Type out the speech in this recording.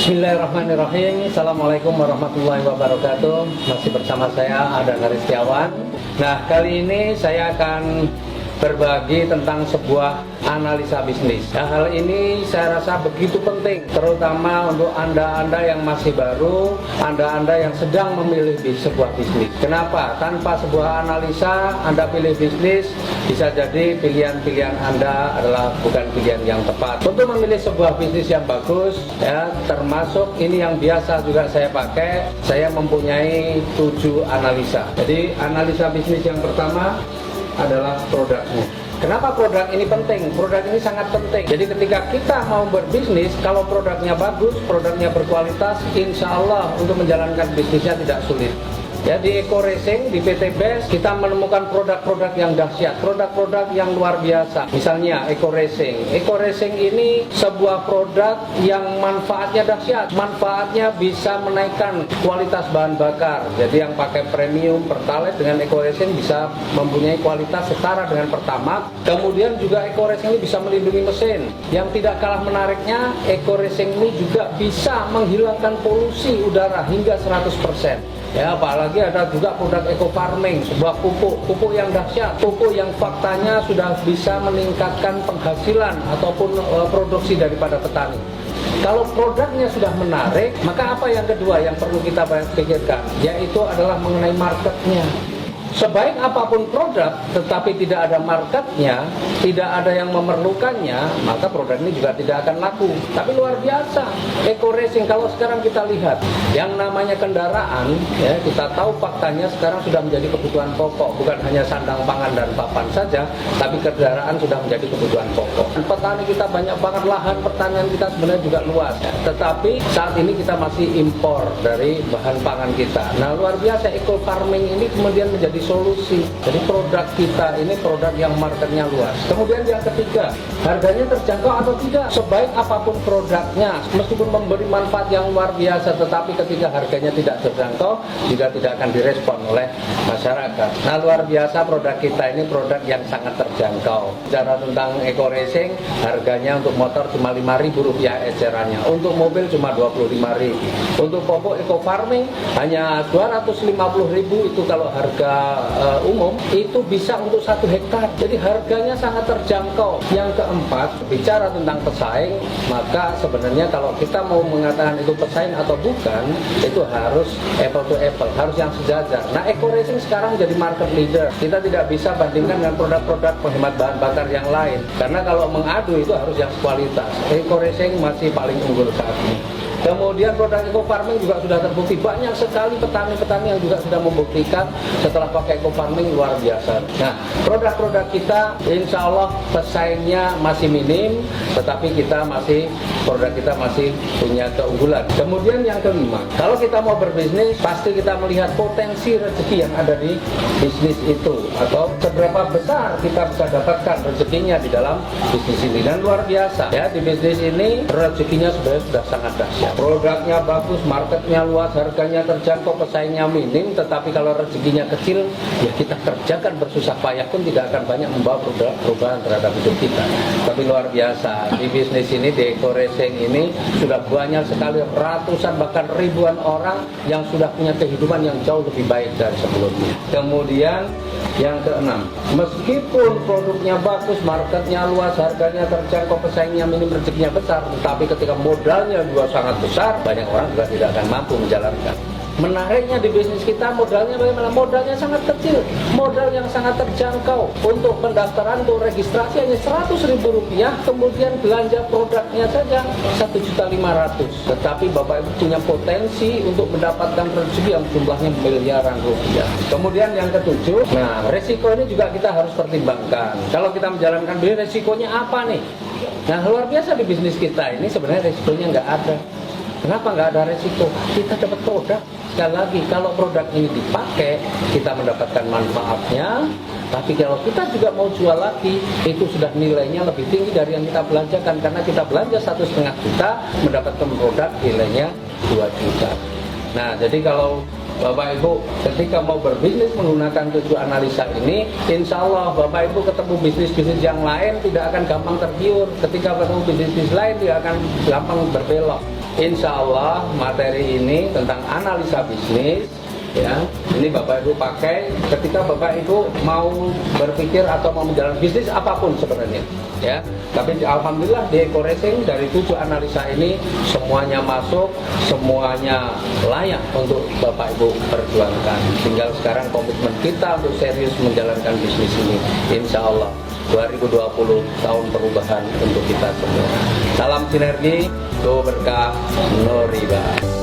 Bismillahirrahmanirrahim. Assalamualaikum warahmatullahi wabarakatuh. Masih bersama saya Adan Haristiawan. Nah, kali ini saya akan berbagi tentang sebuah analisa bisnis. Nah, hal ini saya rasa begitu penting, terutama untuk Anda-Anda yang masih baru, Anda-Anda yang sedang memilih sebuah bisnis. Kenapa? Tanpa sebuah analisa Anda pilih bisnis, bisa jadi pilihan-pilihan Anda adalah bukan pilihan yang tepat. Untuk memilih sebuah bisnis yang bagus, ya, termasuk ini yang biasa juga saya pakai, saya mempunyai 7 analisa. Jadi analisa bisnis yang pertama adalah produknya. Kenapa produk ini penting? Produk ini sangat penting. Jadi ketika kita mau berbisnis, kalau produknya bagus, produknya berkualitas, insya Allah untuk menjalankan bisnisnya tidak sulit. Ya, di Eco Racing, di PT Best, kita menemukan produk-produk yang dahsyat, produk-produk yang luar biasa. Misalnya Eco Racing. Eco Racing ini sebuah produk yang manfaatnya dahsyat. Manfaatnya bisa menaikkan kualitas bahan bakar. Jadi yang pakai premium Pertalite dengan Eco Racing bisa mempunyai kualitas setara dengan Pertamax. Kemudian juga Eco Racing ini bisa melindungi mesin. Yang tidak kalah menariknya, Eco Racing ini juga bisa menghilangkan polusi udara hingga 100%. Ya, apalagi ada juga produk Eco Farming, sebuah pupuk yang dahsyat, pupuk yang faktanya sudah bisa meningkatkan penghasilan ataupun produksi daripada petani. Kalau produknya sudah menarik, maka apa yang kedua yang perlu kita pikirkan, yaitu adalah mengenai marketnya. Sebaik apapun produk, tetapi tidak ada marketnya, tidak ada yang memerlukannya, maka produk ini juga tidak akan laku. Tapi luar biasa, Eco Racing kalau sekarang kita lihat, yang namanya kendaraan, ya, kita tahu faktanya sekarang sudah menjadi kebutuhan pokok, bukan hanya sandang pangan dan papan saja, tapi kendaraan sudah menjadi kebutuhan pokok. Petani kita banyak banget, lahan pertanian kita sebenarnya juga luas, ya. Tetapi saat ini kita masih impor dari bahan pangan kita. Nah, luar biasa, Eco Farming ini kemudian menjadi solusi. Jadi produk kita ini produk yang marketnya luas. Kemudian yang ketiga, harganya terjangkau atau tidak. Sebaik apapun produknya, meskipun memberi manfaat yang luar biasa, tetapi ketika harganya tidak terjangkau, juga tidak akan direspon oleh masyarakat. Nah, luar biasa produk kita ini produk yang sangat terjangkau. Bicara tentang Eco Racing, harganya untuk motor cuma Rp5.000 ecerannya. Untuk mobil cuma Rp25.000. Untuk pupuk Eco Farming hanya Rp250.000, itu kalau harga umum itu bisa untuk 1 hektar. Jadi harganya sangat terjangkau. Yang keempat, bicara tentang pesaing, maka sebenarnya kalau kita mau mengatakan itu pesaing atau bukan, itu harus apple to apple, harus yang sejajar. Nah, Eco Racing sekarang jadi market leader. Kita tidak bisa bandingkan dengan produk-produk penghemat bahan bakar yang lain, karena kalau mengadu itu harus yang kualitas. Eco Racing masih paling unggul saat ini. Kemudian produk Eco Farming juga sudah terbukti. Banyak sekali petani-petani yang juga sudah membuktikan setelah pakai Eco Farming luar biasa. Nah, produk-produk kita insya Allah pesaingnya masih minim, tetapi produk kita masih punya keunggulan. Kemudian yang kelima, kalau kita mau berbisnis, pasti kita melihat potensi rezeki yang ada di bisnis itu, atau seberapa besar kita bisa dapatkan rezekinya di dalam bisnis ini. Dan luar biasa, ya, di bisnis ini rezekinya sebenarnya sudah sangat dahsyat. Produknya bagus, marketnya luas, harganya terjangkau, pesaingnya minim, tetapi kalau rezekinya kecil, ya kita kerjakan bersusah payah pun tidak akan banyak membawa perubahan terhadap hidup kita. Tapi luar biasa, di bisnis ini, di Eco Racing ini, sudah banyak sekali, ratusan bahkan ribuan orang yang sudah punya kehidupan yang jauh lebih baik dari sebelumnya. Kemudian yang keenam, meskipun produknya bagus, marketnya luas, harganya terjangkau, pesaingnya minim, rezekinya besar, tetapi ketika modalnya juga sangat besar, banyak orang juga tidak akan mampu menjalankan. Menariknya di bisnis kita, modalnya bagaimana? Modalnya sangat kecil, modal yang sangat terjangkau. Untuk pendaftaran, untuk registrasi hanya Rp100.000, kemudian belanja produknya saja Rp1.500.000. Tetapi Bapak Ibu punya potensi untuk mendapatkan rezeki yang jumlahnya miliaran rupiah. Kemudian yang ketujuh, nah, resiko ini juga kita harus pertimbangkan. Kalau kita menjalankan bisnis, resikonya apa nih? Nah, luar biasa di bisnis kita ini sebenarnya resikonya nggak ada. Kenapa nggak ada resiko? Kita dapat produk. Sekali lagi, kalau produk ini dipakai, kita mendapatkan manfaatnya. Tapi kalau kita juga mau jual lagi, itu sudah nilainya lebih tinggi dari yang kita belanjakan. Karena kita belanja Rp1,5 juta, mendapatkan produk nilainya Rp2 juta. Nah, jadi kalau Bapak Ibu ketika mau berbisnis menggunakan 7 analisa ini, insya Allah Bapak Ibu ketemu bisnis-bisnis yang lain tidak akan gampang tergiur. Ketika ketemu bisnis-bisnis lain tidak akan gampang berbelok. insya Allah materi ini tentang analisa bisnis, ya, ini Bapak Ibu pakai ketika Bapak Ibu mau berpikir atau mau menjalankan bisnis apapun sebenarnya, ya. Tapi alhamdulillah di Eko Racing dari 7 analisa ini semuanya masuk, semuanya layak untuk Bapak Ibu perjuangkan. Tinggal sekarang komitmen kita untuk serius menjalankan bisnis ini, insya Allah 2020 tahun perubahan untuk kita semua. Salam sinergi, go berkah, no riba.